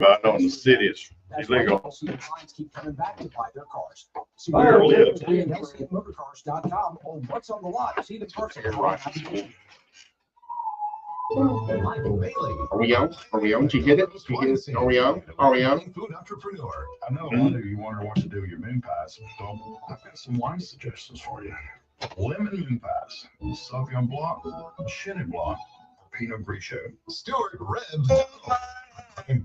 I know in the city it's illegal. Clients keep coming back to buy their cars. See Where more live? at LCMotorcars.com on what's on the lot. See the person. Michael Bailey. Are we on? Are we on? Did you hit it? Did you hit it? Are we on? Are we on? Food entrepreneur. I know a lot of you wonder what to do with your moon pies. So I've got some wine suggestions for you. Lemon moon pies, Sauvignon Blanc, Chenin Blanc, Pinot Grigio. Stuart Rebs.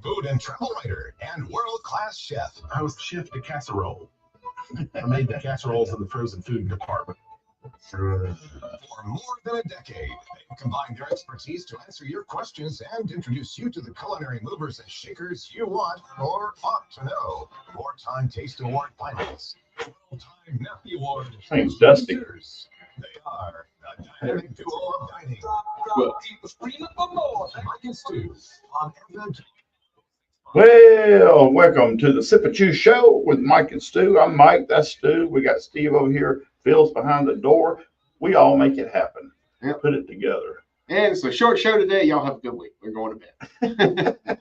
Food and travel writer and world-class chef. I was chef de casserole. I made the casseroles in the frozen food department. For more than a decade, they combine their expertise to answer your questions and introduce you to the culinary movers and shakers you want or ought to know. Four-time Taste Award finalists, full-time Nappy Award Thing's dusty. winners. They are the dynamic duo of dining. Well- Mike and Stu on FM. Well, welcome to the Sip and Chew Show with Mike and Stu. I'm Mike, that's Stu. We got Steve over here. Phil's behind the door. We all make it happen. Yep. Put it together. And it's a short show today. Y'all have a good week. We're going to bed.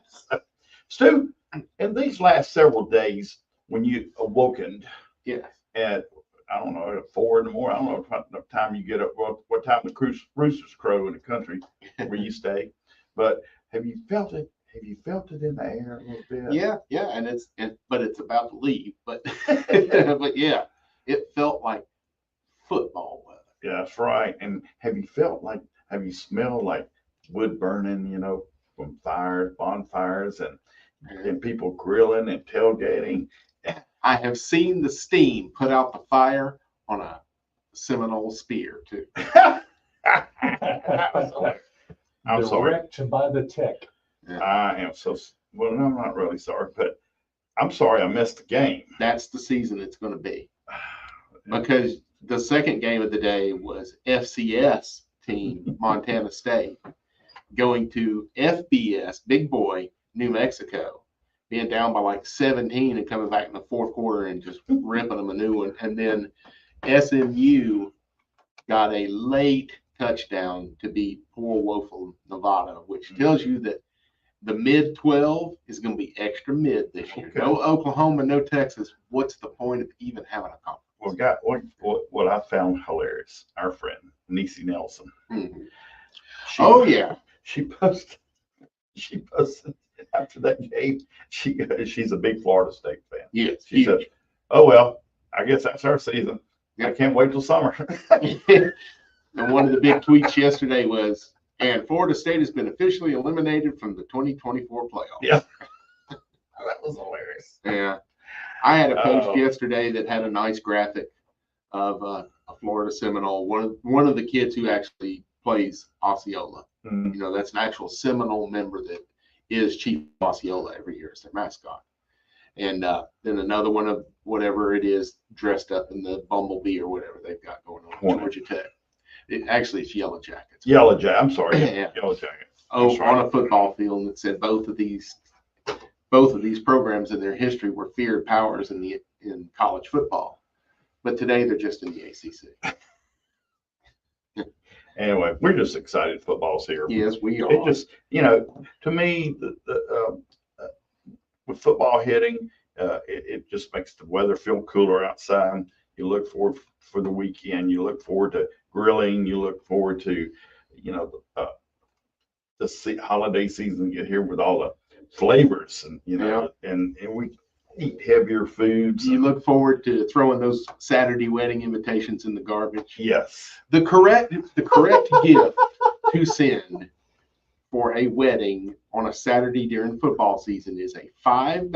Stu, in these last several days, when you awoken Yeah. at, I don't know, at 4 in the morning, I don't know what time you get up, what time the roosters crow in the country where you stay, but have you felt it? Have you felt it in the air a little bit? Yeah, but it's about to leave. But but yeah, it felt like football weather. Yeah, that's right. And have you smelled like wood burning, from fires, bonfires, and people grilling and tailgating? I have seen the steam put out the fire on a Seminole spear too. I'm sorry. Direct by the tech. I am well, no, I'm not really sorry, but I'm sorry I missed the game. That's the season it's going to be, because the second game of the day was FCS team Montana State going to FBS Big Boy New Mexico, being down by like 17 and coming back in the fourth quarter and just ripping them a new one. And then SMU got a late touchdown to beat poor woeful Nevada, which tells you that the mid-12 is going to be extra mid this year. Okay. No Oklahoma, no Texas. What's the point of even having a conference? Well, what I found hilarious, our friend Niecy Nelson. Mhm. She, Yeah. She posted after that game. She's a big Florida State fan. Yes. She said, "Oh well, I guess that's our season. I can't wait till summer." And one of the big tweets yesterday was, and Florida State has been officially eliminated from the 2024 playoffs. Yeah. That was hilarious. Yeah. I had a post Oh. yesterday that had a nice graphic of a Florida Seminole, one of the kids who actually plays Osceola. Mm. That's an actual Seminole member that is Chief Osceola every year as their mascot. And then another one of whatever it is dressed up in the Bumblebee or whatever they've got going on at Hornet. Georgia Tech. It's Yellow Jackets. Yellow Jacket. I'm sorry. Yeah. Yellow Jacket. Oh, That's right. on a football field, and it said both of these programs in their history were feared powers in college football, but today they're just in the ACC. Anyway, we're just excited football's here. Yes, we are. It just, to me, with football hitting, it just makes the weather feel cooler outside. You look forward for the weekend. You look forward to grilling. You look forward to, the holiday season get here with all the flavors and we eat heavier foods. You look forward to throwing those Saturday wedding invitations in the garbage. Yes. The correct gift to send for a wedding on a Saturday during football season is a $5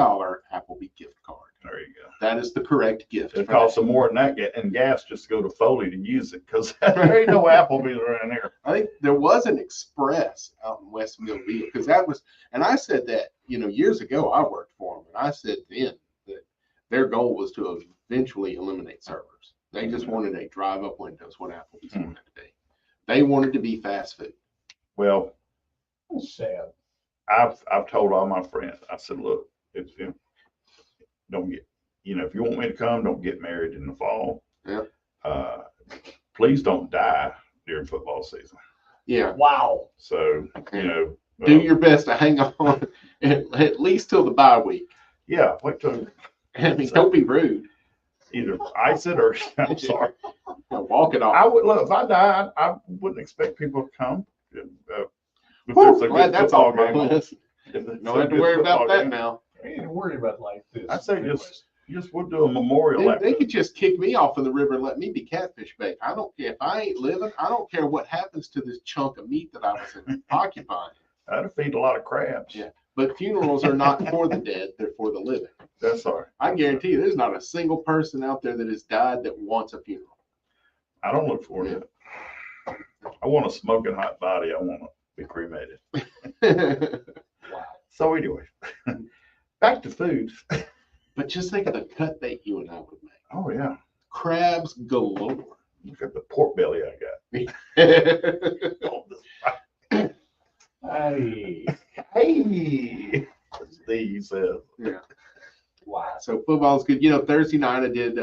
Applebee gift card. There you go. That is the correct gift. It costs them more than that, and gas just to go to Foley to use it because there ain't no Applebee's around here. I think there was an Express out in West Mobile because that was, and I said that, years ago I worked for them, and I said then that their goal was to eventually eliminate servers. They just wanted a drive-up windows, what Applebee's wanted to be. They wanted to be fast food. Well, Sad. I've told all my friends, I said, look, don't get, if you want me to come, don't get married in the fall. Yeah. Please don't die during football season. Yeah. Wow. So, Do Well, your best to hang on at least till the bye week. Yeah, wait till I mean, don't be rude. either ice it or, I'm sorry. Walk it I off. would, look, if I died, I wouldn't expect people to come. If Whew, there's a glad good that's football off my game on. list. If it's Don't a have to good worry about football that game, now. I ain't worried about like this. I'd say Anyways. just we'll do a memorial They after. could just kick me off in the river and let me be catfish bait. I don't care if I ain't living. I don't care what happens to this chunk of meat that I was occupying. That'd feed a lot of crabs. Yeah. But funerals are not for the dead; they're for the living. That's all right. I guarantee you, there's not a single person out there that has died that wants a funeral. I don't look forward to it. I want a smoking hot body. I want to be cremated. So anyway, back to food. But just think of the cut bait you and I would make. Oh yeah, Crabs galore. look at the pork belly I got. Hey, Hey, Steve says. Yeah. wow. So football's good. You know, Thursday night I did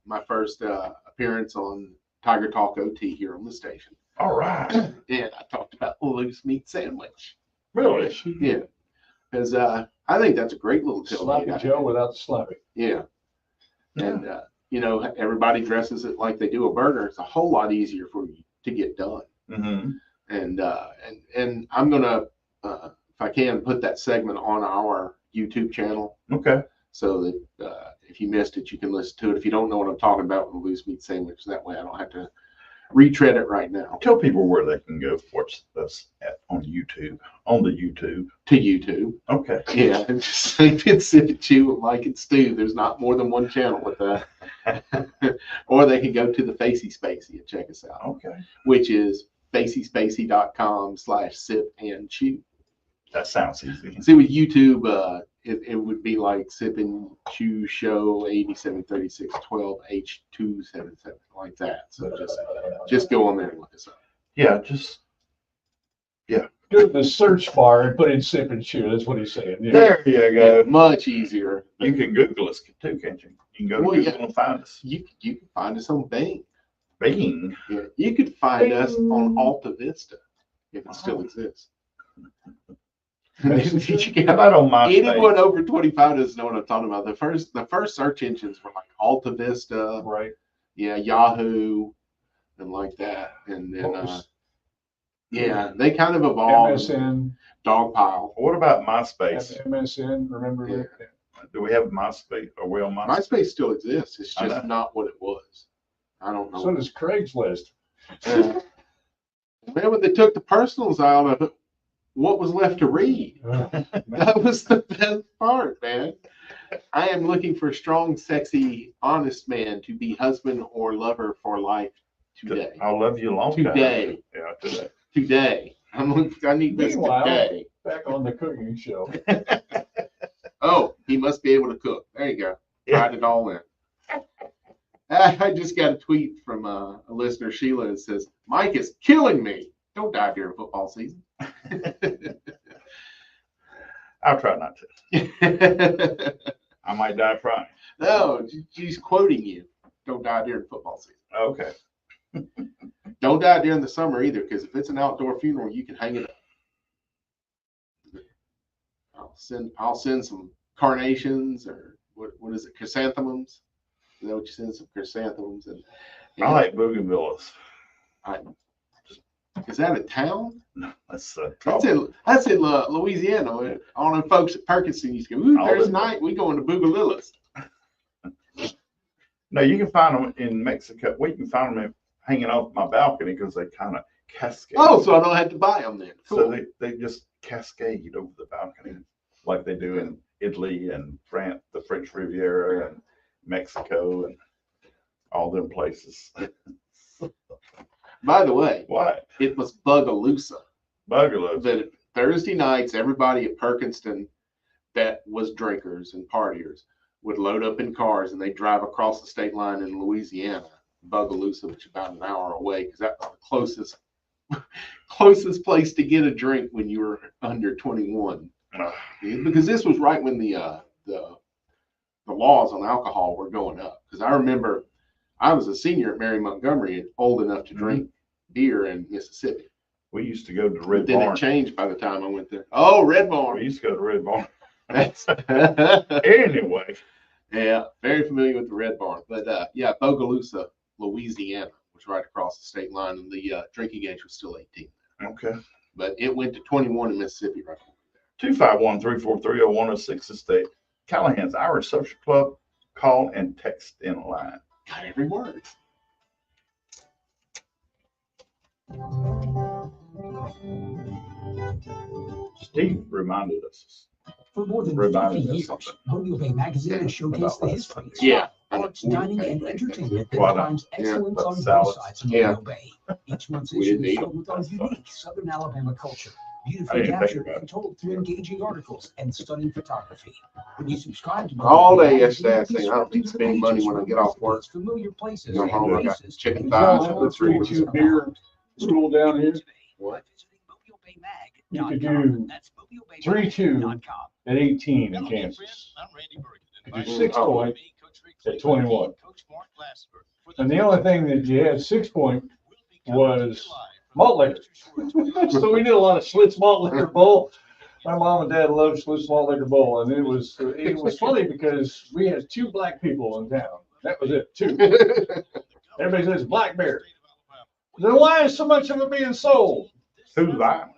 my first appearance on Tiger Talk OT here on the station. All right. And I talked about the loose meat sandwich. Really? Yeah. Because I think that's a great little Sloppy tailgate. Joe without the sloppy. Yeah. Yeah. And, you know, everybody dresses it like they do a burger. It's a whole lot easier for you to get done. Mm-hmm. And I'm going to, if I can, put that segment on our YouTube channel Okay. so that if you missed it, you can listen to it. If you don't know what I'm talking about with the loose meat sandwich, that way I don't have to retread it right now. Tell people where they can go watch us on YouTube. On the YouTube. To YouTube. Okay. Yeah, and just type in Sip and Chew with Mike and Stu. There's not more than one channel with that. Or they can go to the Facey Spacey and check us out, Okay. which is faceyspacey.com/sip and chew. That sounds easy. See, with YouTube, it would be like Sip and Chew Show 873612 H277, like that. So just go on there and look us up. Yeah, just Go to the search bar and put in sip and chew. That's what he's saying. Yeah. there you go. Much easier. You can Google us too, can't you? You can go to Well, Google yeah. and find us. You can find us on Bing. Bing. Yeah, you could find us on Alta Vista if it still exists. How You got- about on MySpace? Anyone over 25 doesn't know what I'm talking about. The first search engines were like Alta Vista, Right. yeah, Yahoo, and like that. And then What was- yeah, they kind of evolved. MSN, Dogpile. What about MySpace? MSN, remember Yeah. that? Do we have MySpace? Are we on MySpace? MySpace still exists. It's I just know. not what it was. I don't know. So does Craigslist. Man, when they took the personals out of it, what was left to read? That was the best part, man. I am looking for a strong, sexy, honest man to be husband or lover for life today. I'll love you a long time. Today. Yeah, today. Today. I need this Meanwhile- today. Back on the cooking show. Oh, he must be able to cook. There you go. Tried it all in. I just got a tweet from a listener, Sheila, that says, Mike is killing me. Don't die during football season. I'll try not to. I might die trying. No, she's quoting you. Don't die during football season. Okay. Don't die during the summer either, because if it's an outdoor funeral, you can hang it up. I'll send some carnations or what is it, chrysanthemums? Is that what you send? Some chrysanthemons and I like bougainvilleas. Is that a town? No, that's That's in Louisiana. All them folks at Perkinson used to go, ooh, All Thursday the- night we going to Boogalillas. No, you can find them in Mexico. We can find them hanging off my balcony because they kind of cascade. Oh, so I don't have to buy them then. So Cool. they just cascade over the balcony like they do in Italy and France, the French Riviera and Mexico and all them places. By the way, What? it was Bugaloosa. Bugaloos. That Thursday nights, everybody at Perkinston that was drinkers and partiers would load up in cars and they drive across the state line in Louisiana, Bugaloosa, which is about an hour away, because that was the closest place to get a drink when you were under 21. Ugh. Because this was right when the laws on alcohol were going up. Because I remember I was a senior at Mary Montgomery and old enough to drink beer in Mississippi. We used to go to the Red Then it Barn. changed by the time I went there. Oh, Red We Barn. used to go to the Red Barn. That's Anyway, yeah, very familiar with the Red Barn. But yeah, Bogalusa, Louisiana was right across the state line, and the drinking age was still 18. okay. But it went to 21 in Mississippi right now. 251-343-0106 is the Callahan's Irish Social Club. Call and text in line. Got every word. Steve reminded us. For more than Reminded 50 us years, something. Mobile Bay Magazine has showcased About the last history, time. Yeah. arts, dining, and entertainment that Why not? defines excellence on both Salads. sides of Yeah. Mobile Bay. Each month's We issue didn't is eat filled with our That's funny. unique Southern Alabama culture, I beautifully didn't think captured about it. and told through engaging articles and stunning photography. When you subscribe to All Mobile Bay day Magazine, yesterday, I you'll was be saying, I don't swept need to into the spend money pages when I with get off work. recipes, familiar places, Go and home, I got places chicken you thighs never with thought 3-2 were beer around. stool down here What? You could do 3-2 at 18 in Kansas. You could do 6 point at 21. And the only thing that you had 6 point was malt liquor. So we did a lot of Schlitz malt liquor bowl. My mom and dad loved Schlitz malt liquor bowl, and it was funny because we had 2 black people in town. That was it, 2. Everybody says black bear. Then why is so much of it being sold? Who's buying?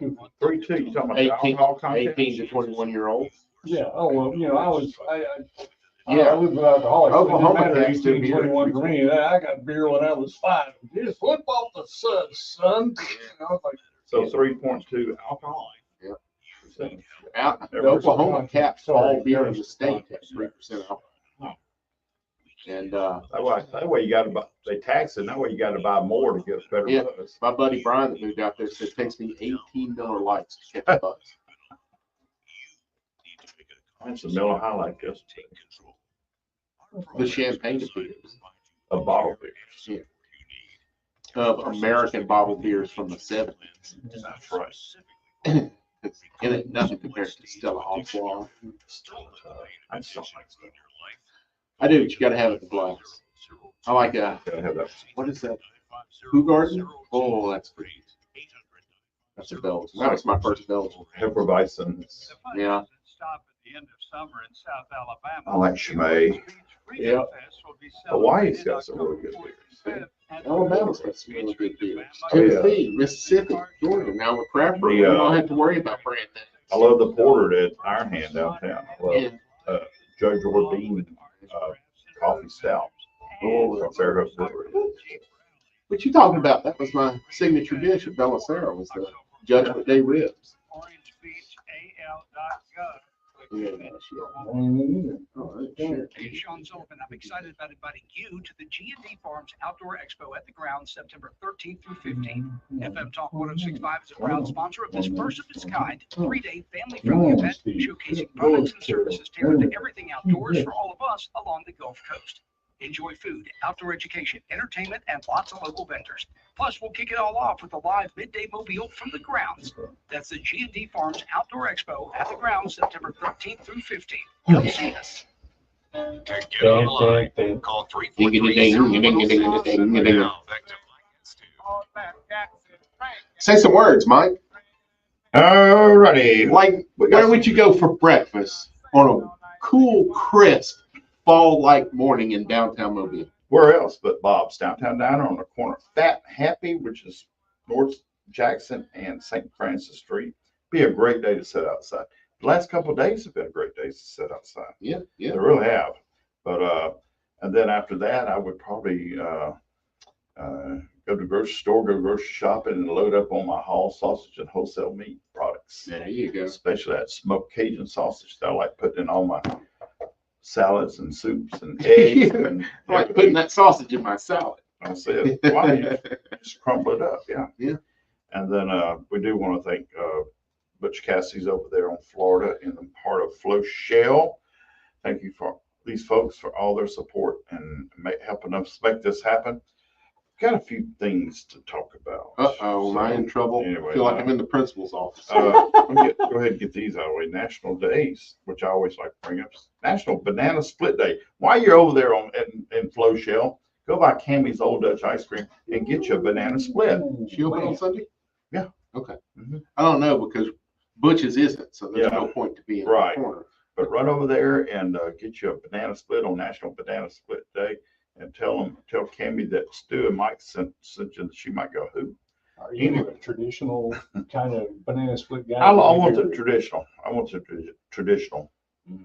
3-2. You talking about the 18, alcohol content? 18 to 21-year-old. Yeah. Oh well, you know, I Yeah. lived with alcoholics. Oklahoma It didn't matter cats do 18, beer. 21 for me. I got beer when I was 5. Just flip off the suds, son. I was like, So 3.2 alcohol. Yep. Percent. Out, the There's Oklahoma some- caps sorry, all beer in the there's- state has 3% alcohol. And That way you got to buy. They tax it. That way you got to buy more to get a better Yeah. buzz. my buddy Brian that moved out there said it takes me 18 Miller Lights to catch a buzz. That's a Miller High like this. The champagne beers A bottle beer. of American bottled beers from the 70s. That's right. It ain't nothing compared to Stella Artois. That's something like that. I do, but you gotta have it in glass. I like Gotta have that. what is that? Garden? Oh, that's pretty. That's a Belgian. That was my first Belgian. Hefeweizen. Yeah. I like Chimay. Yeah. Hawaii's got some really good beers. Alabama's got some really good beers. Oh, yeah. Tennessee, Mississippi, Georgia. Now with craft brew, we don't have to worry about brand names. I love the porter at Iron Hand downtown. I love Yeah. Joe Jordan coffee stout. Oh, From Fairhope Brewery. What you talking about? That was my signature dish at Belisara was the Judgment Day ribs. Yeah, sure. Oh, sure. Hey, Sean Sullivan, I'm excited about inviting you to the G&D Farms Outdoor Expo at the grounds September 13th through 15th. FM Talk 106.5 is a proud sponsor of this first of its kind 3-day family-friendly event showcasing products and services tailored to everything outdoors for all of us along the Gulf Coast. Enjoy food, outdoor education, entertainment, and lots of local vendors. Plus, we'll kick it all off with a live midday mobile from the grounds. That's the G&D Farms Outdoor Expo at the grounds September 13th through 15th. Come see us. To get online, call 343-710-710. Say some words, Mike. Alrighty. Like, where would you go for breakfast on a cool, crisp, fall-like morning in downtown Mobile? Where else but Bob's Downtown Diner on the corner of Fat and Happy, which is North Jackson and St. Francis Street. Be a great day to sit outside. The last couple of days have been great days to sit outside. Yeah, They yeah. really have. But and then after that, I would probably go to the grocery store, go grocery shopping, and load up on my Hall sausage and wholesale meat products. There you go. Especially that smoked Cajun sausage that I like putting in all my salads and soups and eggs. And I like putting that sausage in my salad. I said, why don't you just crumble it up? Yeah. Yeah. And then we do want to thank Butch Cassie's over there on Florida in the part of Flochelle. Thank you for these folks for all their support and helping us make this happen. Got a few things to talk about. Uh-oh, am I in trouble? Anyway, I feel like I'm in the principal's office. Let me go ahead and get these out of the way. National Days, which I always like to bring up. National Banana Split Day. While you're over there in Flochelle, go by Cammy's Old Dutch Ice Cream and get you a banana split. She open on Sunday? Yeah. Okay. Mhm. I don't know because Butch's isn't, so there's Yeah. no point to be in Right. the corner. But run over there and get you a banana split on National Banana Split Day, and tell Cammy that Stu and Mike sent you. She might go, who? Are you a traditional kind of banana split guy? I want the traditional. I want the traditional.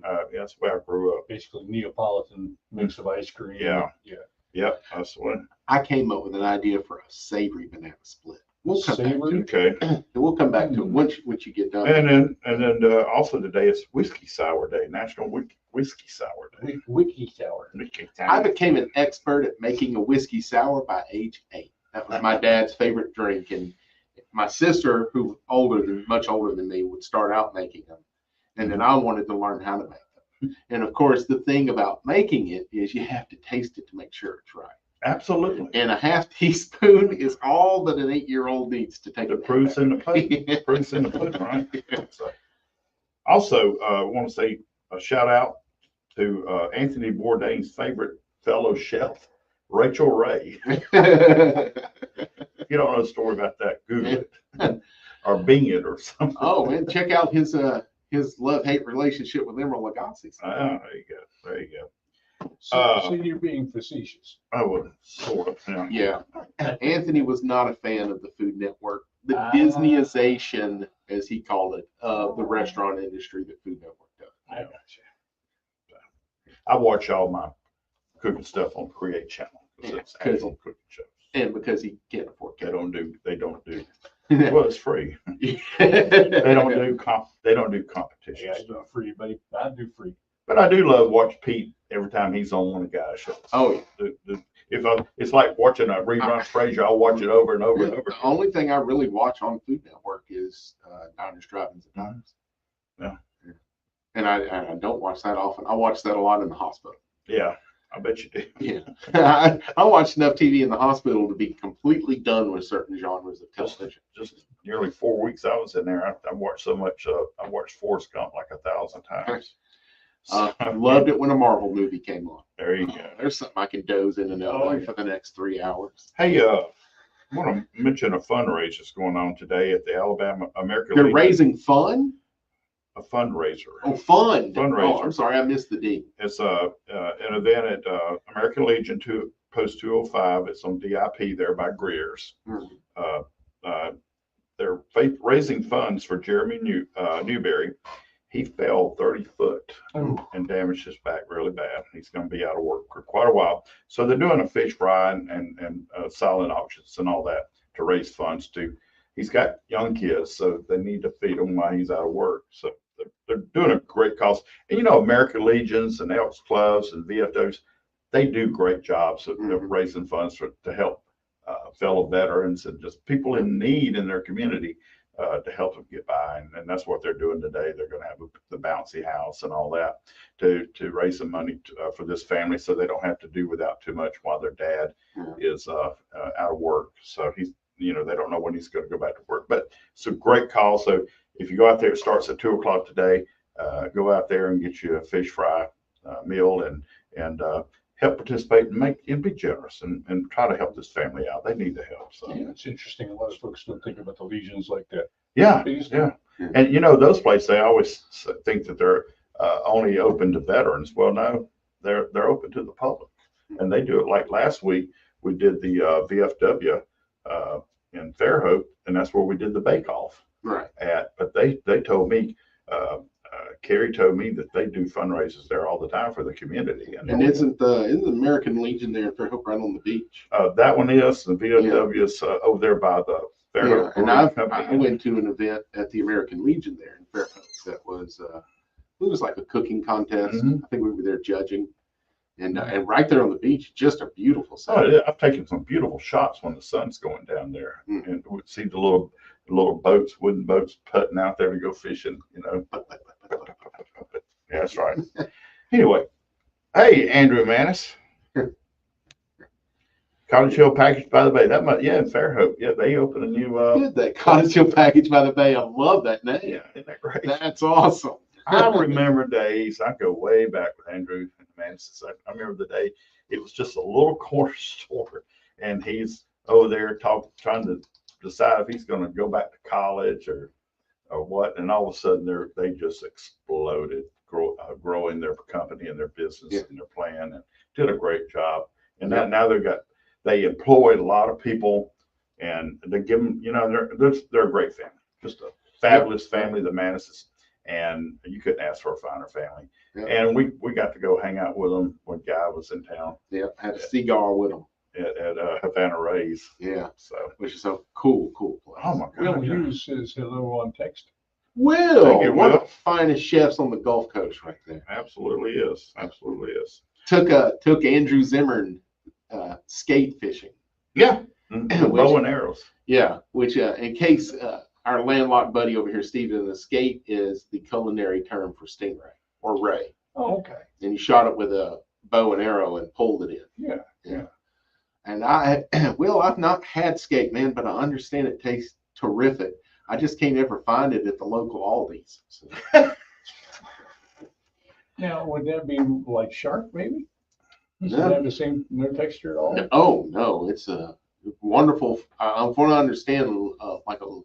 That's the way I grew up. Basically Neapolitan mix of ice cream. Yeah. Yeah. Yep, that's what. I came up with an idea for a savory banana split. We'll come Savory? Okay. back to it. We'll come back to it once you get done. And then also today is Whiskey Sour Day, National Whiskey Sour Day. Wiki sour. I became an expert at making a whiskey sour by age 8. That was my dad's favorite drink, and my sister, who much older than me, would start out making them, and then I wanted to learn how to make them. And of course, the thing about making it is you have to taste it to make sure it's right. Absolutely. And a half teaspoon is all that an 8-year-old needs to take The a proof's in the pudding. Proof's in the pudding, right? So, also, I want to say a shout out to Anthony Bourdain's favorite fellow chef, Rachel Ray. You don't know the story about that, Google it. Or Bing it or something. Oh, and check out his love-hate relationship with Emerald Lagasse. There you go. There you go. So you're being facetious. Oh, well, sort of. Yeah. Yeah. Anthony was not a fan of the Food Network, the Disneyization, as he called it, of the restaurant industry that Food Network does. I got you. I watch all my cooking stuff on Create Channel. Yeah, It's actual cooking shows. And because he can't afford They cable. don't do. Well, it's free. They don't do competition Yeah, I do stuff. free, buddy. I do free. But I do love watch Pete every time he's on one of the guys' shows. Oh, yeah. It's like watching a rerun of Frasier. I'll watch it over and over and over. The only thing I really watch on Food Network is Diners, Drive-Ins, and Diners. Yeah. And I don't watch that often. I watch that a lot in the hospital. Yeah, I bet you do. Yeah. I watch enough TV in the hospital to be completely done with certain genres of television. Just nearly 4 weeks I was in there. I watched so much. I watched Forrest Gump like 1,000 times. I loved it when a Marvel movie came on. There you go. There's something I can doze in and out Oh, of yeah. for the next 3 hours. Hey, I want to mention a fundraiser that's going on today at the Alabama American They're Legion. raising fun? A fundraiser. Oh, fun. Fundraiser. Oh, I'm sorry, I missed the D. It's an event at American Legion Post 205. It's on DIP there by Greer's. Mhm. They're raising funds for Jeremy Newberry. He fell 30 foot and damaged his back really bad. He's going to be out of work for quite a while. So they're doing a fish fry and silent auctions and all that to raise funds too. He's got young kids, so they need to feed him while he's out of work. So they're doing a great cause. And you know, American Legions and Elks Clubs and VFWs, they do great jobs of raising funds to help fellow veterans and just people in need in their community to help them get by. And that's what they're doing today. They're going to have the bouncy house and all that to raise some money for this family so they don't have to do without too much while their dad is out of work. So they don't know when he's going to go back to work. But it's a great call. So if you go out there, it starts at 2:00 today. Go out there and get you a fish fry meal and help participate and be generous and try to help this family out. They need the help. So Yeah, it's interesting. A lot of folks don't think about the legions like that. yeah. Yeah. And those places, they always think that they're only open to veterans. Well, no, they're open to the public, and they do it. Like last week, we did the VFW in Fairhope, and that's where we did the bake off Right. at. But they told me, Carrie told me that they do fundraisers there all the time for the community. And isn't the American Legion there in Fairhope right on the beach? That one is the VFW is over there by the Fairhope. And Brewing I Company. went to an event at the American Legion there in Fairhope that was it was like a cooking contest. Mhm. I think we were there judging, and right there on the beach, just a beautiful Oh, sight. yeah, I've taken some beautiful shots when the sun's going down there, and we see the little boats, wooden boats, putting out there to go fishing. Yeah, that's right. Anyway, hey, Andrew Manis, Cottage Hill Package by the Bay. That might, in Fairhope. Yeah, they opened a new. Good, that Cottage Hill Package by the Bay. I love that name. Yeah, isn't that great? That's awesome. I remember days. I go way back with Andrew and Manis. I remember the day It was just a little corner store, and he's over there trying to decide if he's going to go back to college or what. And all of a sudden, they just exploded, growing their company and their business and their plan, and did a great job. And now they employed a lot of people, and they give them, they're a great family, just a fabulous family, the Manises, and you couldn't ask for a finer family. And we got to go hang out with them when Guy was in town. Yeah, had a cigar with them at Havana Ray's. Yeah, so which is a cool place. Oh my God! Will Hughes says hello on text. Will, Thank you, one Will. of the finest chefs on the Gulf Coast, right there. Absolutely is. Absolutely is. Took Andrew Zimmern skate fishing. Yeah, bow and arrows. Yeah, which in case our landlocked buddy over here, Steven, the skate is the culinary term for stingray or ray. Oh, okay. And you shot it with a bow and arrow and pulled it in. Yeah. And I've not had skate, man, but I understand it tastes terrific. I just can't ever find it at the local Aldi's. So. Now, would that be like shark, maybe? Does No. it have the same no texture at all? Oh no, it's a wonderful. From what I understand, like a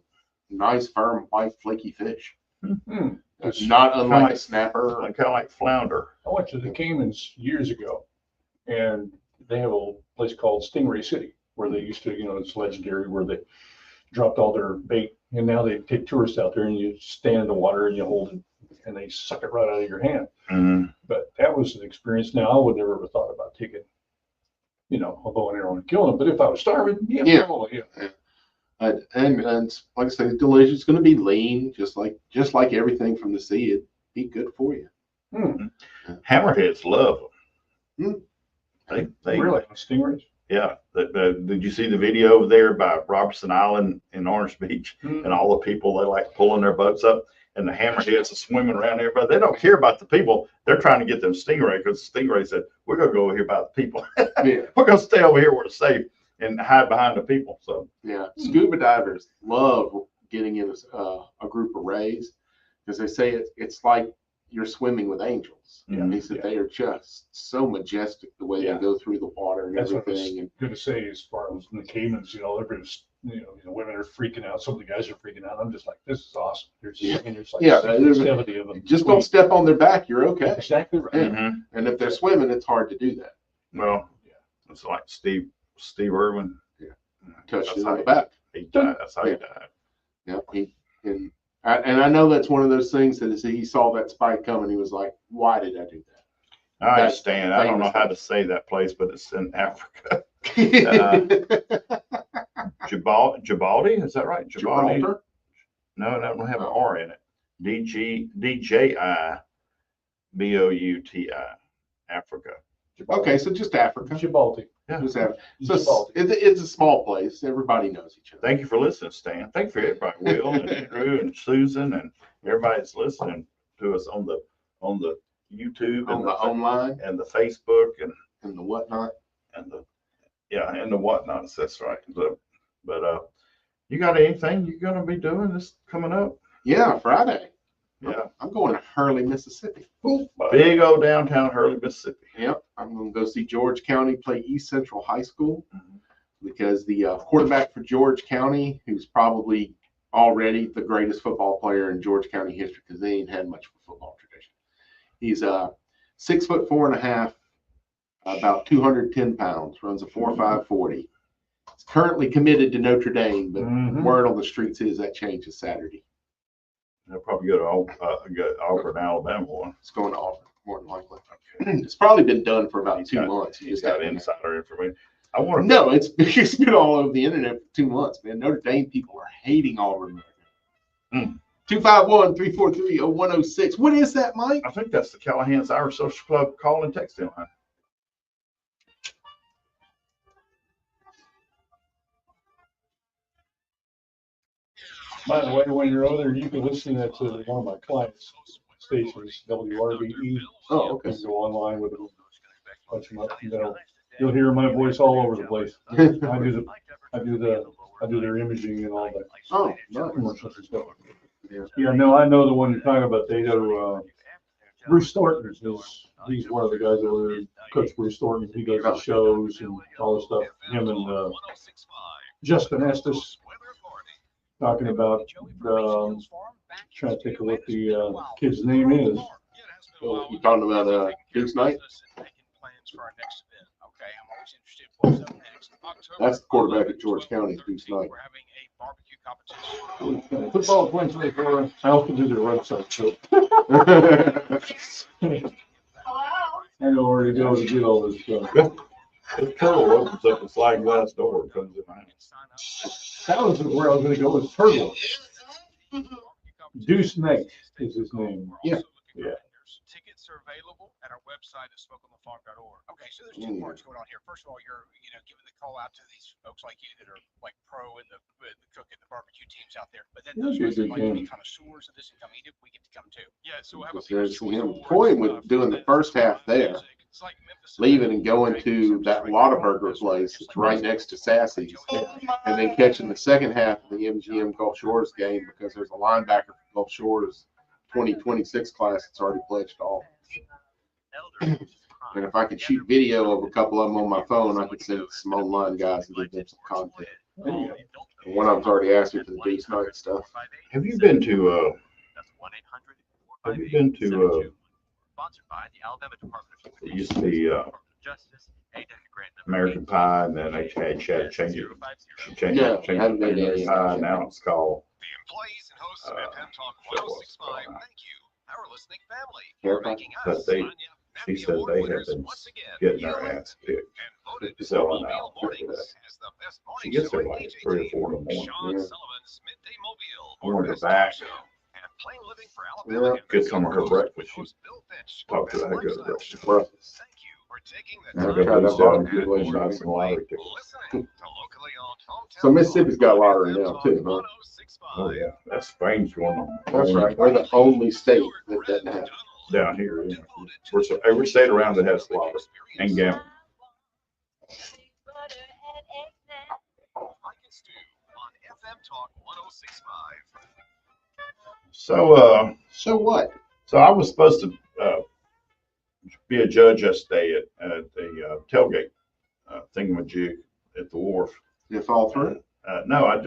nice, firm, white, flaky fish. Hmm. It's not unlike like- a snapper. Kind of like flounder. I went to the Caymans years ago, and they have a place called Stingray City, where they used to, it's legendary, where they dropped all their bait, and now they take tourists out there, and you stand in the water and you hold it, and they suck it right out of your hand. Mm-hmm. But that was an experience. Now, I would never have thought about taking, a bow and arrow and killing them. But if I was starving, probably. And like I say, it's delicious. It's going to be lean, just like everything from the sea. It'd be good for you. Hammerheads love them. They Really, stingrays? Yeah. Did you see the video over there by Robertson Island in Orange Beach? And all the people, they like pulling their boats up, and the hammerheads are swimming around there, but they don't care about the people. They're trying to get them stingray, because the stingray said, we're going to go over here about the people. Yeah. We're going to stay over here where it's safe and hide behind the people. So Yeah, scuba divers love getting in a group of rays, because they say it's like you're swimming with angels. Yeah. They said they are just so majestic the way they go through the water and That's what I was everything. going to say, as far as the Caymans, everybody's, women are freaking out. Some of the guys are freaking out. I'm just like, this is awesome. There's like Yeah, 70 of them. Just don't step on their back, you're okay. Exactly right. Yeah. And if they're swimming, it's hard to do that. well, it's like Steve Irwin. Touched That's it how on the back. He died. That's how he died. Yeah, and I know that's one of those things that he saw that spike coming. He was like, "Why did I do that?" I understand. I don't know how to say that place, but it's in Africa. Djibouti, is that right? Gibraltar? No, that don't have an R in it. DJIBOUTI, Africa. Okay, so just Africa. Djibouti. Just Africa. So Djibouti. it's a small place. Everybody knows each other. Thank you for listening, Stan. Thank you for everybody, Will and Drew and Susan and everybody that's listening to us on the YouTube On and the online and the Facebook and and the whatnot. the whatnots. That's right. But you got anything you're gonna be doing this coming up? Yeah, Friday. Yeah, I'm going to Hurley, Mississippi. big old downtown Hurley, Mississippi. Yep, I'm going to go see George County play East Central High School, because the quarterback for George County, who's probably already the greatest football player in George County history, because they ain't had much of a football tradition. He's 6'4.5", about 210 pounds, runs a 4.5 40. He's currently committed to Notre Dame, but word on the streets is that changes Saturday. They'll probably go to Auburn, Alabama one. It's going to Auburn, more than likely. It's probably been done for about 2 months. He's got insider information. I want to No, it's been all over the internet for 2 months, man. Notre Dame people are hating Auburn. 251-343-0106. What is that, Mike? I think that's the Callahan's Irish Social Club call and text line. By the way, when you're over there, you can listen to one of my clients' stations, WRBE. Oh, okay. You can go online with them, punch them up, you'll hear my voice all over the place. I do their imaging and all that. Oh, nice. Commercials and stuff. Yeah, no, I know the one you're talking about. They do Bruce Thornton he's one of the guys over there, Coach Bruce Thornton. He does the shows and all this stuff. Him and Justin Estes talking about, trying to think of what the kid's name is. You talking about Duke's Night? That's the quarterback at George County, Duke's Night. Football 2024. I also do their website, so I know where to go to get all this stuff. This turtle opens up a sliding glass door and comes in my house. That was where I was going to go with Turtle. Deuce Knight is his name. Yeah. Yeah. Tickets are available at our website at SmokeOnTheFarm.org. Okay, so there's two parts going on here. First of all, you're giving the call out to these folks like you that are like pro in the cooking, the barbecue teams out there. But then those guys that like to be connoisseurs of this and come eat it, we get to come too. Yeah, so we'll have a Coy was doing the first half there, leaving and going to that Whataburger place that's right next to Sassy's, and then catching the second half of the MGM Gulf Shores game because there's a linebacker for Gulf Shores 2026 class that's already pledged off. And if I could shoot video of a couple of them on my phone, I could send it to some online guys and give them some content. And one of them's already asked me for the Deuce Night stuff. Have you been to it used to be American Pie, and then they had change it. She changed it to American Pie. Now it's called. The employees and hosts of FM Talk 1065, thank you, our listening family, for making us But she said they have been getting their ass kicked, selling out. She gets there like 3 or 4 in the morning. I wanted her back. Get some of her breakfast. She talked to that good breakfast. I got those down good way, shot some lottery tickets. So Mississippi's got a lottery now too, huh? Oh yeah, that's Spain's one of them. That's right. We're the only state that doesn't have. Down here, yeah. Every state around it has lottery and gambling. So what? So I was supposed to be a judge yesterday at the tailgate thingamajig at the wharf. You fall through? No, I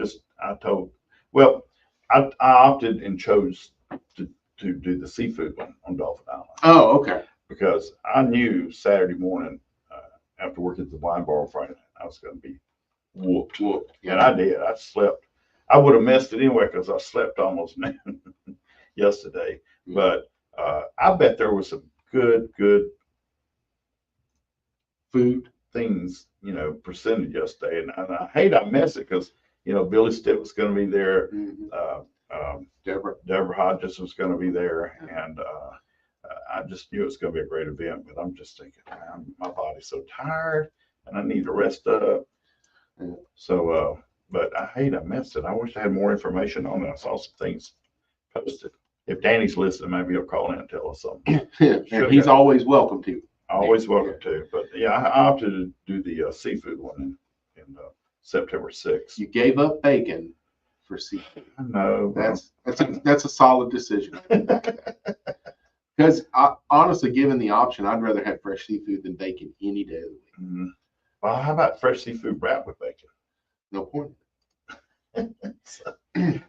opted and chose to do the seafood one on Dolphin Island. Oh, okay. Because I knew Saturday morning after working at the wine bar on Friday night, I was going to be whooped. And I did. I slept. I would have missed it anyway because I slept almost noon yesterday. But I bet there was some good food things, presented yesterday. And I hate I missed it because, Billy Stitt was going to be there. Deborah Hodges was going to be there. And I just knew it was going to be a great event. But I'm just thinking, man, my body's so tired and I need to rest up. So, but I hate I missed it. I wish I had more information on it. I saw some things posted. If Danny's listening, maybe he'll call in and tell us something. And he's always welcome to. Always welcome to. But yeah, I opted to do the seafood one in September 6th. You gave up bacon for seafood. I know. That's a solid decision. Because honestly, given the option, I'd rather have fresh seafood than bacon any day of the week. Mm-hmm. Well, how about fresh seafood wrapped with bacon? No point.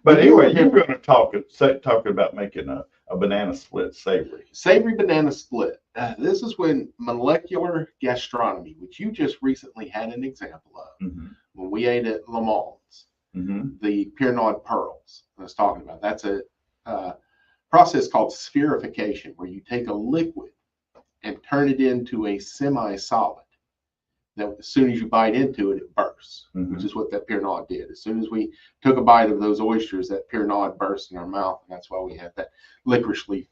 But anyway, you're going to talk about making a banana split savory. Savory banana split. This is when molecular gastronomy, which you just recently had an example of, when we ate at Le Mans, the Pierre Naud pearls I was talking about. That's a process called spherification, where you take a liquid and turn it into a semi-solid. That as soon as you bite into it, it bursts, which is what that Pierre Naud did. As soon as we took a bite of those oysters, that Pierre Naud burst in our mouth, and that's why we have that licoricey,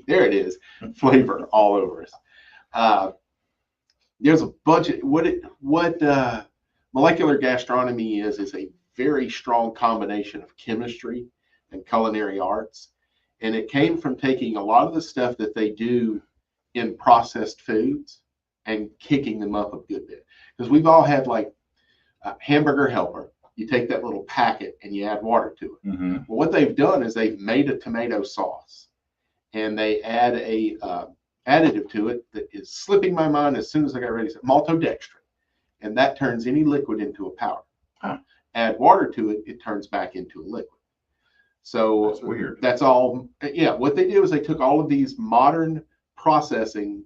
there it is, flavor all over us. There's a bunch of what molecular gastronomy is a very strong combination of chemistry and culinary arts, and it came from taking a lot of the stuff that they do in processed foods and kicking them up a good bit. Because we've all had like a hamburger helper. You take that little packet and you add water to it. Well, what they've done is they've made a tomato sauce and they add a additive to it that is slipping my mind as soon as I got ready to say maltodextrin, and that turns any liquid into a powder. Huh. Add water to it, it turns back into a liquid. So That's weird. That's all. Yeah, what they did was they took all of these modern processes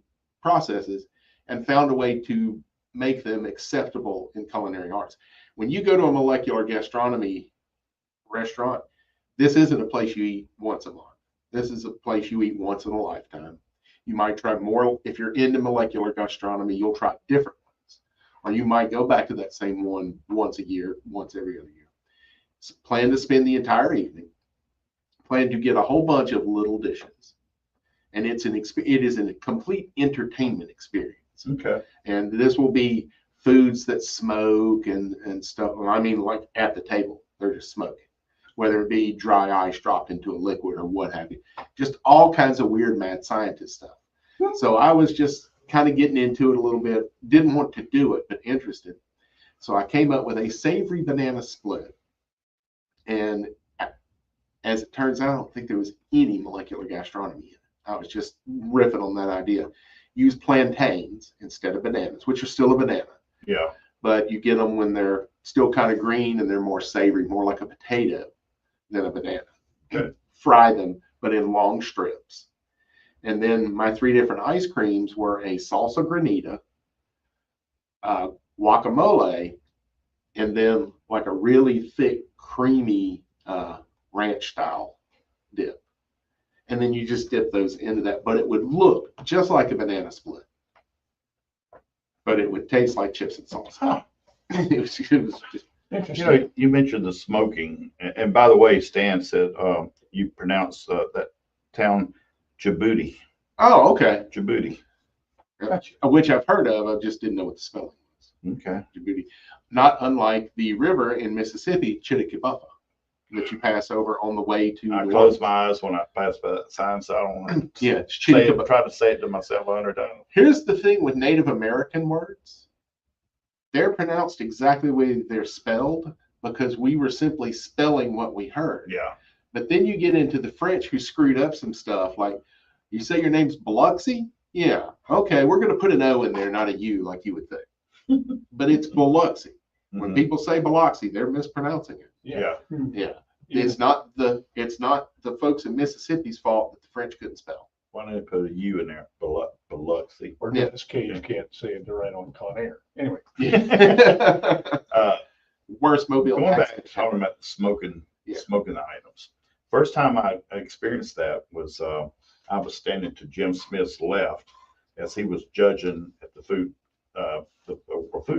and found a way to make them acceptable in culinary arts. When you go to a molecular gastronomy restaurant, this isn't a place you eat once a month. This is a place you eat once in a lifetime. You might try more. If you're into molecular gastronomy, you'll try different ones. Or you might go back to that same one once a year, once every other year. So plan to spend the entire evening. Plan to get a whole bunch of little dishes. And it is a complete entertainment experience. Okay. And this will be foods that smoke and stuff. I mean, like at the table, they're just smoking. Whether it be dry ice dropped into a liquid or what have you. Just all kinds of weird mad scientist stuff. So I was just kind of getting into it a little bit. Didn't want to do it, but interested. So I came up with a savory banana split. And as it turns out, I don't think there was any molecular gastronomy in it. I was just riffing on that idea. Use plantains instead of bananas, which are still a banana. Yeah. But you get them when they're still kind of green and they're more savory, more like a potato than a banana. Good. Fry them, but in long strips. And then my 3 different ice creams were a salsa granita, guacamole, and then like a really thick, creamy ranch style dip. And then you just dip those into that, but it would look just like a banana split, but it would taste like chips and salsa. Huh. It was just You know, you mentioned the smoking, and by the way, Stan said you pronounce that town Djibouti. oh, okay. Djibouti. Which I've heard of. I just didn't know what the spelling was. Okay. Djibouti, not unlike the river in Mississippi, Chittiquibuffa, that you pass over on the way to. I close my eyes when I pass by that sign, so I don't want to Yeah, it's say it, Chittiquibuffa. try to say it to myself 100 times. Here's the thing with Native American words. They're pronounced exactly the way they're spelled because we were simply spelling what we heard. Yeah. But then you get into the French who screwed up some stuff. Like, you say your name's Biloxi? Yeah. Okay, we're going to put an O in there, not a U like you would think. But it's Biloxi. When Mhm. people say Biloxi, they're mispronouncing it. Yeah. Yeah. It's not the folks in Mississippi's fault that the French couldn't spell. Why don't they put a U in there? Biloxi. Or Yeah. Dennis Cage can't say it right on Con Air. Anyway. Worst mobile Going back accent. to talking about the smoking, Yeah. smoking items. First time I experienced that was I was standing to Jim Smith's left as he was judging at the food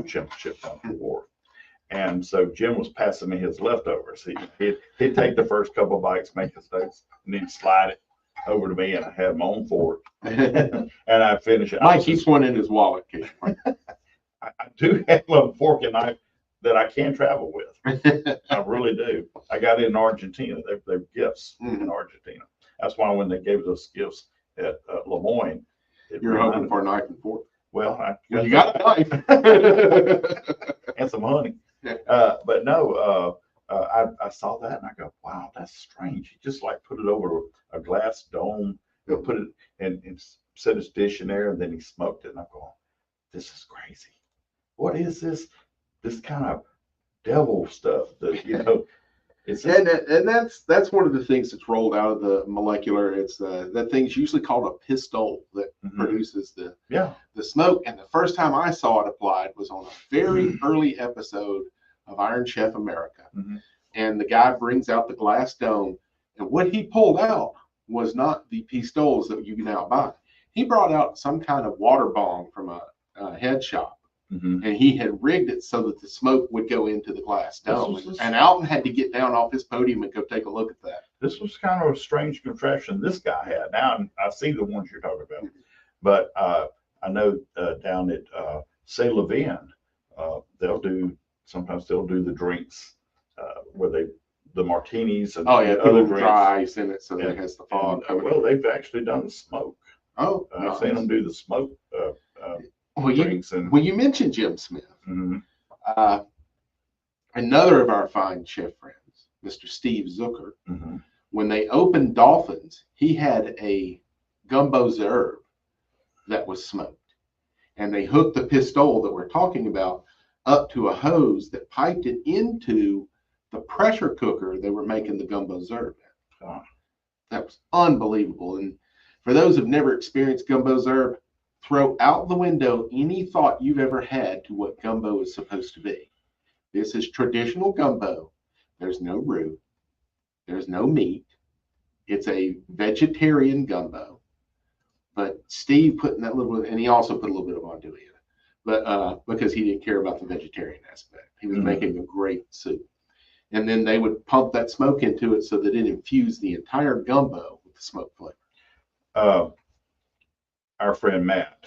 championship down at the war. And so Jim was passing me his leftovers. He'd take the first couple of bites, make his notes, and then slide it over to me, and I had my own fork, and I finish it. Mike keeps one in his wallet. I do have a fork and knife that I can travel with. I really do. I got it in Argentina. They're gifts in Argentina. That's why when they gave us gifts at Lemoyne, You're hoping for a knife and fork. well, You got a knife. and some honey. Yeah. But no, I saw that and I go, wow, that's strange. He just like put it over a glass dome, put it and set his dish in there, and then he smoked it. And I'm going, this is crazy. What is this? This kind of devil stuff that, you know, it's And that's one of the things that's rolled out of the molecular. It's that thing's usually called a pistol that produces the smoke. And the first time I saw it applied was on a very early episode of Iron Chef America. And the guy brings out the glass dome, and what he pulled out was not the pistols that you can now buy. He brought out some kind of water bomb from a head shop. And he had rigged it so that the smoke would go into the glass dome. And Alton had to get down off his podium and go take a look at that. This was kind of a strange contraption this guy had. Now I see the ones you're talking about, but I know down at Say Levin, sometimes they'll do the drinks where the martinis and other other drinks. dry ice in it so that it has the fog coming. Well, they've actually done the smoke. Oh, I've seen them do the smoke well, drinks. And you mentioned Jim Smith. Another of our fine chef friends, Mr. Steve Zucker, When they opened Dolphins, he had a gumbo zerb that was smoked. And they hooked the pistol that we're talking about up to a hose that piped it into the pressure cooker they were making the gumbo zerb in. Oh. That was unbelievable. And for those who've never experienced gumbo zerb, throw out the window any thought you've ever had to what gumbo is supposed to be. This is traditional gumbo. There's no roux. There's no meat. It's a vegetarian gumbo. But Steve put in that little, and he also put a little bit of andouille in it, but because he didn't care about the vegetarian aspect. He was making a great soup. And then they would pump that smoke into it so that it infused the entire gumbo with the smoke flavor. Our friend Matt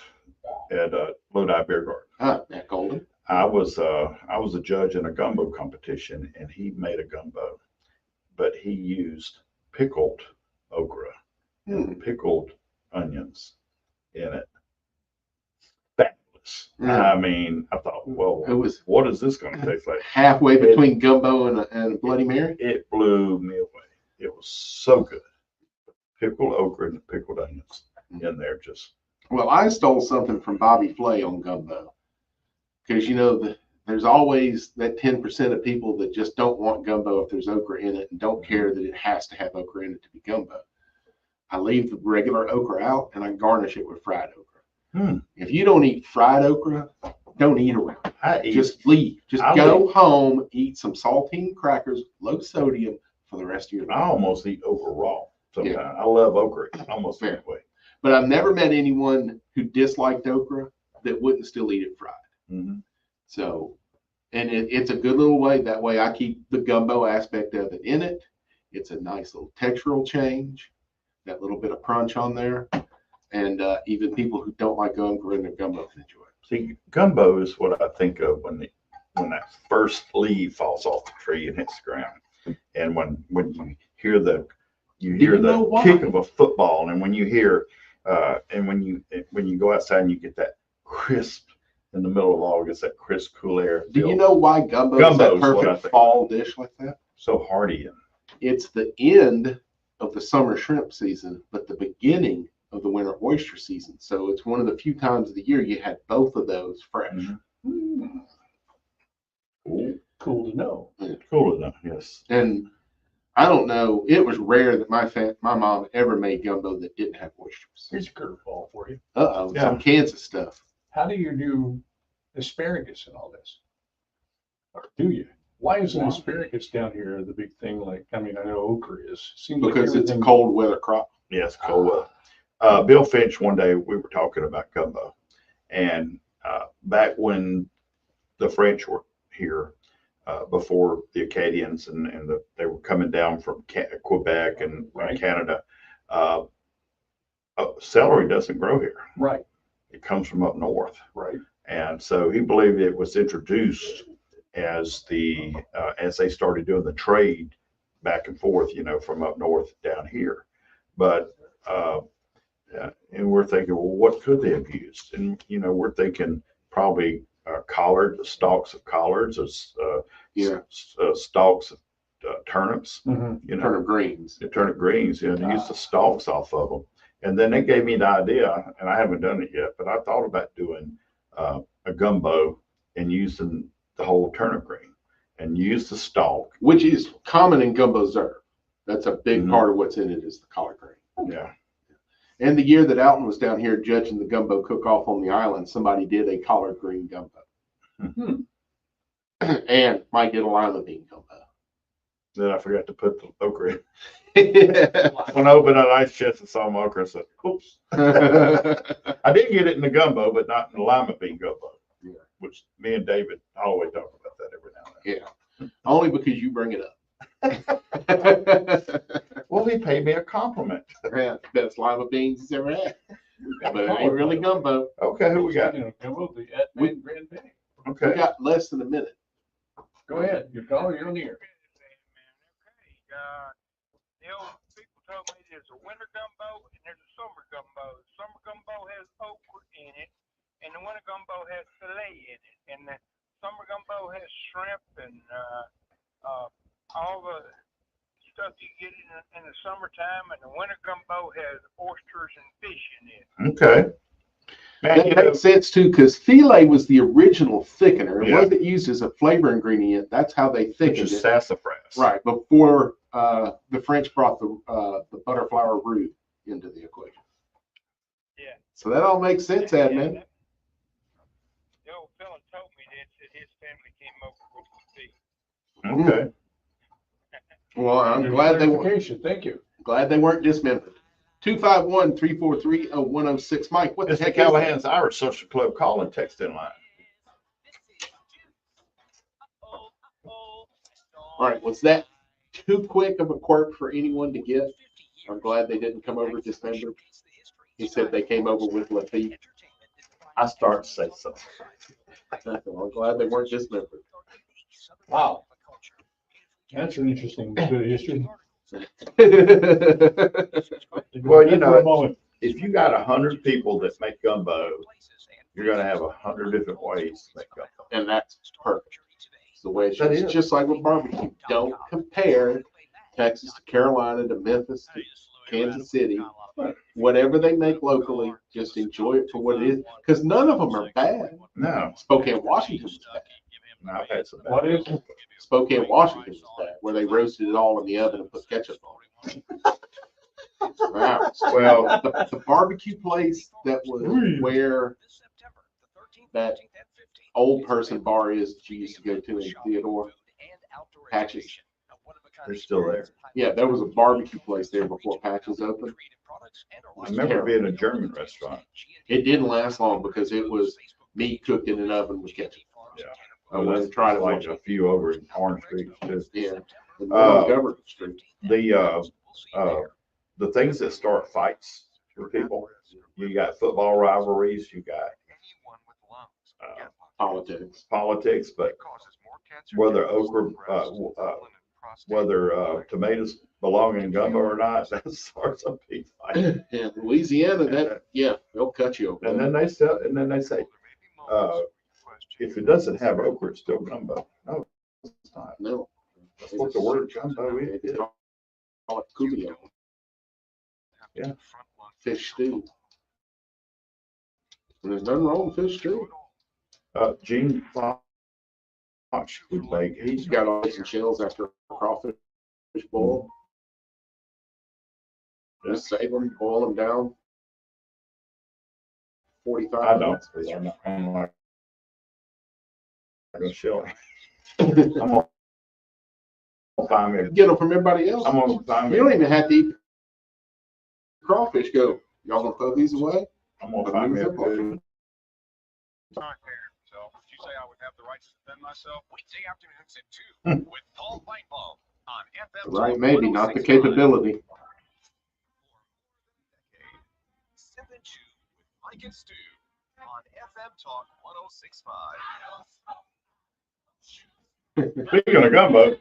at Lodi Beer Garden. Matt Golden. I was a judge in a gumbo competition, and he made a gumbo, but he used pickled okra and pickled onions in it. Fabulous. I mean, I thought, well, what is this going to taste like? Halfway between gumbo and a Bloody Mary? It blew me away. It was so good. Pickled okra and pickled onions in there just. Well, I stole something from Bobby Flay on gumbo. Because, there's always that 10% of people that just don't want gumbo if there's okra in it and don't care that it has to have okra in it to be gumbo. I leave the regular okra out and I garnish it with fried okra. If you don't eat fried okra, don't eat around. Just leave. Just go home, eat some saltine crackers, low sodium for the rest of your life. I almost eat okra raw sometimes. Yeah. I love okra almost that way. But I've never met anyone who disliked okra that wouldn't still eat it fried. Mm-hmm. So, and it's a good little way. That way I keep the gumbo aspect of it in it. It's a nice little textural change, that little bit of crunch on there. And even people who don't like okra in their gumbo can enjoy it. See, gumbo is what I think of when that first leaf falls off the tree and hits the ground. And when you hear the kick of a football, and when you hear and when you go outside and you get that crisp in the middle of August, that crisp, cool air. Do you know why gumbo is that perfect fall dish like that? So hearty. It's the end of the summer shrimp season, but the beginning of the winter oyster season. So it's one of the few times of the year you had both of those fresh. Mm-hmm. Cool to know. Cool to know, yes. And I don't know, it was rare that my mom ever made gumbo that didn't have oysters. Here's a curveball for you. Some Kansas stuff. How do you do asparagus and all this? Or do you? Why isn't asparagus down here the big thing? I know okra is. Because it's a cold weather crop. Yes, cold weather. Bill Finch, one day we were talking about gumbo, and back when the French were here, before the Acadians and they were coming down from Quebec and Canada, celery doesn't grow here. Right. It comes from up north. Right. And so he believed it was introduced as as they started doing the trade back and forth, from up north down here. But and we're thinking, well, what could they have used? And we're thinking probably stalks of collards, stalks of turnips, turnip greens. The turnip greens, they use the stalks off of them. And then they gave me the idea, and I haven't done it yet, but I thought about doing a gumbo and using the whole turnip green and use the stalk. Which is common in gumbo zerb. That's a big part of what's in it is the collard green. Yeah. And the year that Alton was down here judging the gumbo cook-off on the island, somebody did a collard green gumbo. And Mike did a lima bean gumbo. Then I forgot to put the okra in. When I opened that ice chest and saw my okra, I said, oops. I did get it in the gumbo, but not in the lima bean gumbo. Yeah. Which me and David always talk about that every now and then. Yeah. Only because you bring it up. Well, he paid me a compliment. Yeah, best lima beans he's ever had. But it ain't really gumbo. Okay, who we got? Gumbo, the Edmund Grand Bay. Okay. We got less than a minute. Go ahead. You're on the air. The old people told me there's a winter gumbo and there's a summer gumbo. The summer gumbo has okra in it, and the winter gumbo has filet in it. And the summer gumbo has shrimp and all the stuff you get in the summertime, and the winter gumbo has oysters and fish in it. Okay. Man, That makes sense too, because filet was the original thickener. It Yeah. wasn't used as a flavor ingredient. That's how they which thickened is it. sassafras. Right, before the French brought the butterflower root into the equation. Yeah. So that all makes sense, Yeah, Admin. the old fella told me that his family came over with the beef. Okay. Well, I'm glad they weren't. Clarification, thank you. Glad they weren't dismembered. 251-343-0106. Mike, what the It's the heck is that? Callahan's Irish Social Club call and text in line. All right, was that too quick of a quirk for anyone to get? I'm glad they didn't come over dismembered. He said they came over with Lafitte. I start to say something. I'm glad they weren't dismembered. Wow. That's an interesting bit of history. Well, you know, For a moment. If you got 100 people that make gumbo, you're gonna have 100 different ways to make gumbo. And that's perfect. It's the way it That should. is. It's just like with barbecue. Don't compare Texas to Carolina to Memphis to Kansas City. Whatever they make locally, just enjoy it for what it is. Because none of them are bad. No, Spokane, Washington was bad. no, I've had some. What is? Spokane, Washington was bad, where they roasted it all in the oven and put ketchup on it. Wow. Well, The barbecue place that was where that old person bar is that you used to go to in Theodore, Patches. they're still there. Yeah, there was a barbecue place there before Patches opened. I remember being a German restaurant. It didn't last long because it was meat cooked in an oven with ketchup. Yeah. I went and tried it like once. a few over in Orange Street too. Yeah. And one on Government Street. The things that start fights for people, you got football rivalries, you got politics, but whether okra, whether tomatoes belong in gumbo or not, that starts a big fight. Yeah, Louisiana, they'll cut you open. And then they say, if it doesn't have okra, it's still gumbo. No, it's not. No. That's what the word gumbo is. They call it cubio. Yeah. Fish stew. And there's nothing wrong with fish stew. Gene Fox would make, He's got all and shells after a crawfish boil. Just save them, boil them down. 45 I don't, minutes. 'cause I'm not gonna show it. I'm gonna find me, Get them from everybody else. I'm gonna find You don't me, even have to eat crawfish. Go, y'all gonna throw these away? I'm gonna find me a good. Right there. So, did you say I would have the right to defend myself? Weekday afternoons at 2 with Paul Fightball on FM. Right, Talk maybe, not the 1065. capability. 7-2 with Mike and Stu on FM Talk 1065. Speaking of gumbo,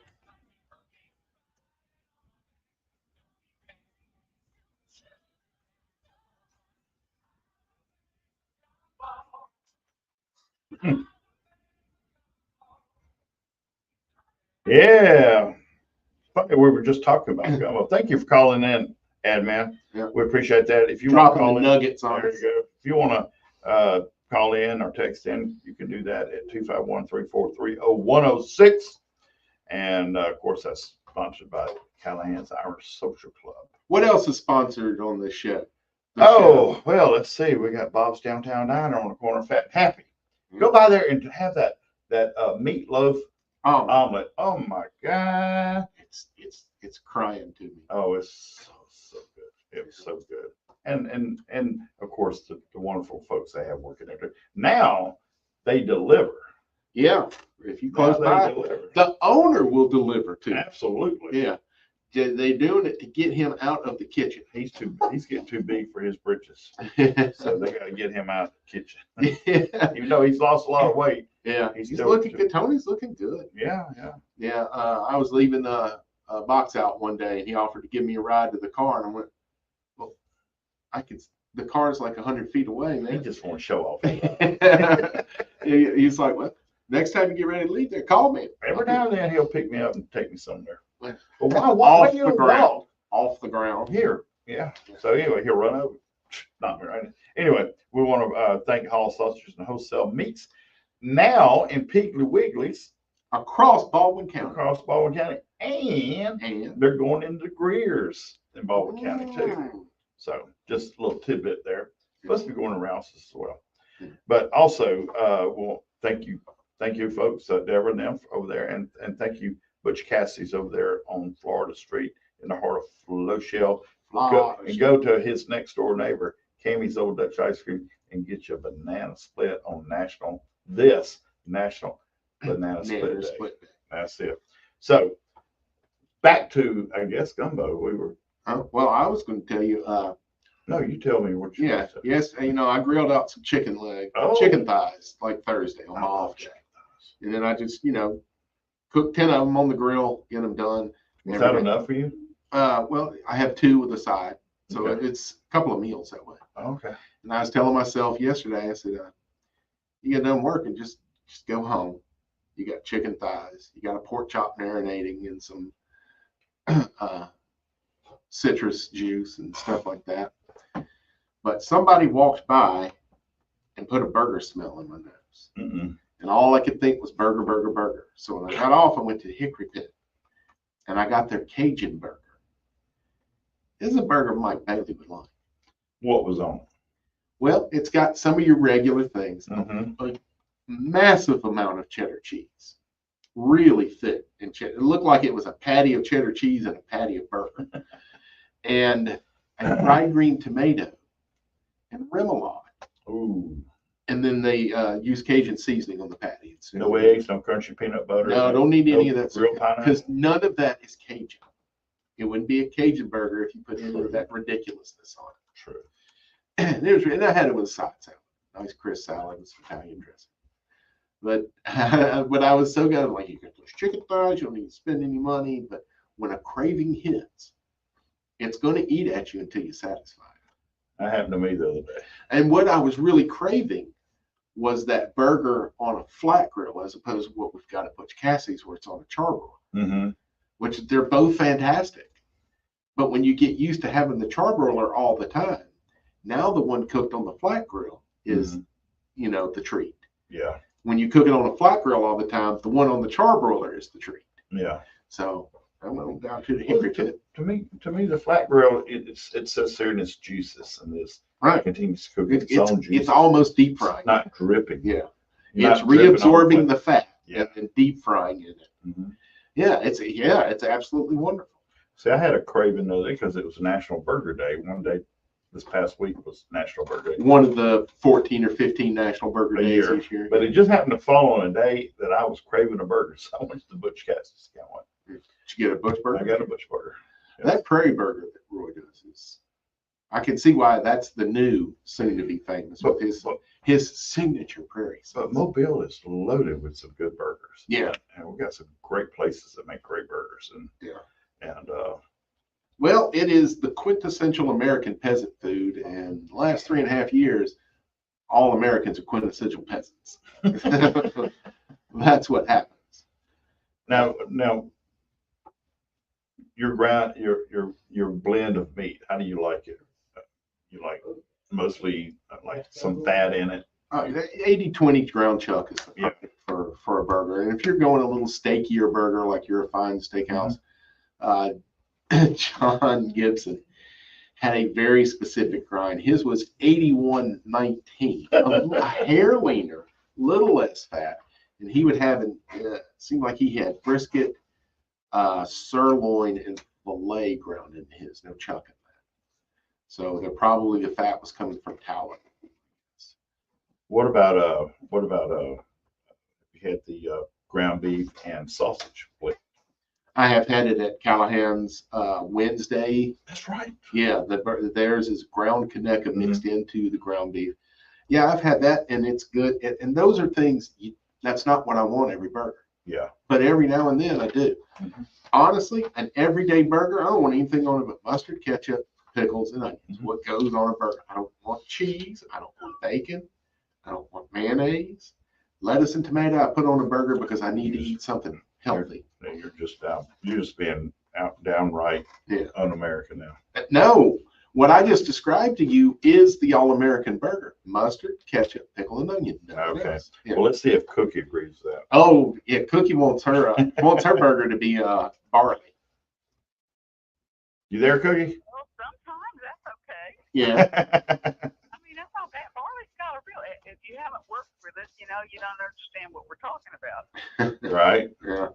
yeah. Funny, we were just talking about gumbo. Thank you for calling in, Admin. Yeah. We appreciate that. If you want to Dropping call the in, nuggets on there us. you go. If you want to call in or text in, you can do that at 251-343-0106. And of course, that's sponsored by Callahan's Irish Social Club. What else is sponsored on this show? Oh, well, let's see. We got Bob's Downtown Diner on the corner of Fat and Happy. Go by there and have that meatloaf omelet. Oh my God. It's crying to me. Oh, it's so good. It was so good. And of course the wonderful folks they have working there. Now they deliver. Yeah, if you Now close they by, deliver. the owner will deliver to you. Absolutely. Yeah, they're doing it to get him out of the kitchen. He's getting too big for his britches. So they got to get him out of the kitchen. Yeah, Even though he's lost a lot of weight. he's still- looking good. Tony's looking good. Yeah. Yeah, I was leaving a box out one day, and he offered to give me a ride to the car, and I went, well, the car's like 100 feet away, He man. just want to show off. He's like, well, next time you get ready to leave there, call me. Every now and then he'll pick me up and take me somewhere. Well, But why off walk? the You ground. walk? off the ground. Here, yeah. So anyway, he'll run over. Not me, right? Anyway, we want to thank Hall Sausages and Wholesale Meats now in Piggly Wiggly's Across Baldwin County. across Baldwin County, and And they're going into Greer's in Baldwin County too. So just a little tidbit there. Supposed to be going to Rouse's as well. But also, well, thank you, folks, Deborah and them over there, and thank you, Butch Cassidy's over there on Florida Street in the heart of Floshell. Go to his next door neighbor, Cammy's Old Dutch Ice Cream, and get you a banana split on National Banana Split Day. That's it. So back to, I guess, gumbo. We were. Well, I was going to tell you. No, you tell me what you. Yeah. Yes. You know, I grilled out some chicken thighs like Thursday on my off day, and then I just cook 10 of them on the grill, get them done. Is that enough for you? Well, I have 2 with a side, so Okay. it's a couple of meals that way. Okay. And I was telling myself yesterday, I said, you get done working, just go home. You got chicken thighs, you got a pork chop marinating in some citrus juice and stuff like that. But somebody walked by and put a burger smell in my nose. Mm-mm. And all I could think was burger, burger, burger. So when I got off, I went to Hickory Pit and I got their Cajun burger. This is a burger Mike Bailey would like. What was on? Well, it's got some of your regular things, Mm-hmm. a massive amount of cheddar cheese, really thick and cheddar. It looked like it was a patty of cheddar cheese and a patty of burger, and a fried green tomato and remoulade. Ooh. And then they use Cajun seasoning on the patty. No eggs, no crunchy peanut butter. No, don't need any of that. Real pineapple. Because none of that is Cajun. It wouldn't be a Cajun burger if you put any of that ridiculousness on it. True. And I had it with a side salad, nice crisp salad with some Italian dressing. But I was so good, like, you got those chicken thighs, you don't need to spend any money. But when a craving hits, it's going to eat at you until you're satisfied. That happened to me the other day. And what I was really craving was that burger on a flat grill, as opposed to what we've got at Butch Cassidy's, where it's on a charbroiler, Mm-hmm. which they're both fantastic. But when you get used to having the charbroiler all the time, now the one cooked on the flat grill is, the treat. Yeah. When you cook it on a flat grill all the time, the one on the charbroiler is the treat. Yeah. So I went down to the Hickory Pit. To me, the flat grill, it sits there in its juices and this Right. continues to cook its own juices. It's almost deep frying. Not dripping. Yeah. You're It's not dripping on reabsorbing the fat Yeah. and deep frying in it. Mhm. Yeah, it's absolutely wonderful. See, I had a craving the other day because it was National Burger Day. One day this past week was National Burger Day. One of the 14 or 15 National Burger A Days year. this year. But it just happened to fall on a day that I was craving a burger. So I went to the Butch Cassidy's. Got one. Did you get a Butch burger? I got a Butch burger. That Prairie Burger that Roy does is, I can see why that's the new soon to be famous with his signature Prairie But sauce. Mobile is loaded with some good burgers. Yeah. And we've got some great places that make great burgers. And Well, it is the quintessential American peasant food, and the last 3.5 years, all Americans are quintessential peasants. That's what happens. now your blend of meat, how do you like it? You like mostly like some fat in it? 80-20 ground chuck is Yeah. for a burger. And if you're going a little steakier burger, like you're a fine steakhouse, John Gibson had a very specific grind. His was 81-19, a hair leaner, little less fat. And he would have, seemed like he had brisket, sirloin, and filet ground in his, no chuck in that. So the fat was coming from tallow. What about you had the ground beef and sausage split? I have had it at Callahan's Wednesday. That's right. Yeah, theirs is ground Conecuh mixed into the ground beef. Yeah, I've had that, and it's good. And those are things, that's not what I want every burger. Yeah. But every now and then I do. Mm-hmm. Honestly, an everyday burger, I don't want anything on it but mustard, ketchup, pickles, and onions. What goes on a burger? I don't want cheese. I don't want bacon. I don't want mayonnaise. Lettuce and tomato I put on a burger because I need to eat something healthy. You're just being downright Yeah. un-American now. No, what I just described to you is the all-American burger. Mustard, ketchup, pickle, and onion. Nothing Okay. else. Yeah. Well, let's see if Cookie agrees with that. Oh, yeah, Cookie wants her burger to be barley. You there, Cookie? Well, sometimes that's okay. Yeah. I mean, that's not bad. Barley's got a real. If you haven't worked with it, you don't understand what we're talking about. Right. Yeah.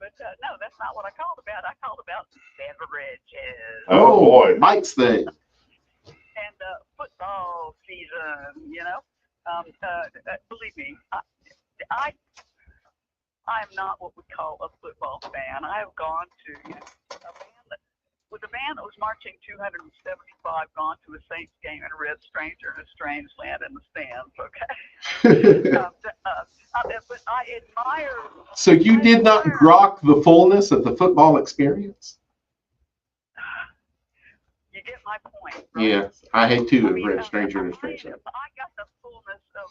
But no, that's not what I called about. I called about beverages Oh, boy. Mike's thing. and football season. Believe me, I'm not what we call a football fan. I have gone to a band that was marching 275, gone to a Saints game and read "Stranger in a Strange Land" in the stands. Okay. But I admire. So you did not grok the fullness of the football experience? You get my point. Right? Yeah, I hate to have mean, read Stranger in a Strange Land. I got the fullness of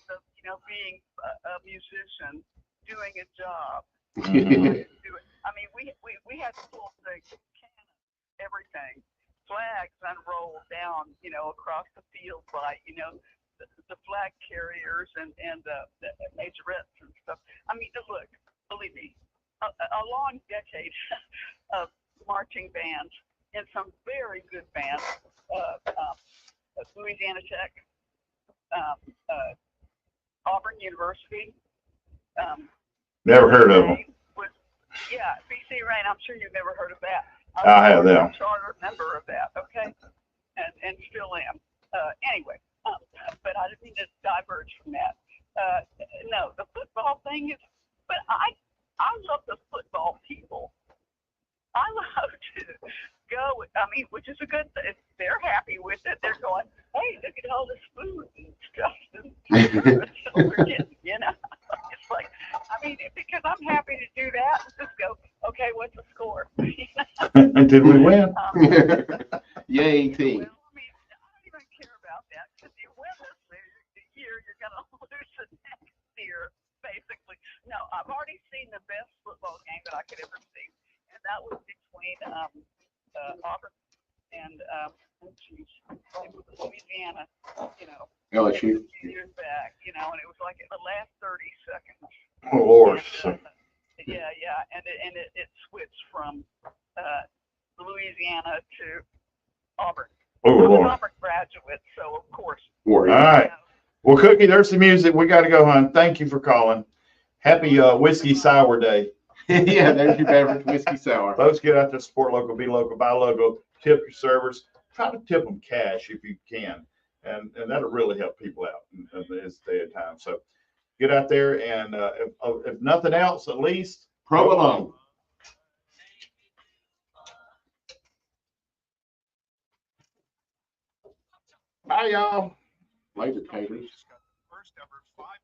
being a musician, doing a job. Mhm. I mean, we had the full thing, cannon, everything, flags unrolled down, across the field by, the flag carriers and the majorettes and stuff. I mean, look, believe me, a long decade of marching bands and some very good bands, Louisiana Tech, Auburn University. Never heard of them. Yeah, BC Rain. I'm sure you've never heard of that. I have them. I'm a charter member of that. Okay, and still am. Anyway, but I didn't mean to diverge from that. No, the football thing is. But I love the football people. I love to go. I mean, which is a good thing. They're happy with it. They're going, hey, look at all this food and stuff. So we're getting, It's like, I mean, because I'm happy to do that. Just go, okay, what's the score? Did we win? Yay, team. Well, I mean, I don't even care about that because you win this year, you're going to lose the next year, basically. No, I've already seen the best football game that I could ever see, and that was between Auburn and it was Louisiana, LSU. a few years back, and it was like in the last 30 seconds. Oh, Lord. And it switched from Louisiana to Auburn. Oh, I'm an Lord. Auburn graduate, so of course. All right. Well, Cookie, there's the music. We got to go, hon. Thank you for calling. Happy Whiskey Sour Day. Yeah, there's your beverage, whiskey sour. Folks, get out there, support local, be local, buy local, tip your servers. Try to tip them cash if you can. And that'll really help people out in this day and time. So get out there and if nothing else, at least Provolone. Bye, y'all. Later, taters. First ever 5-year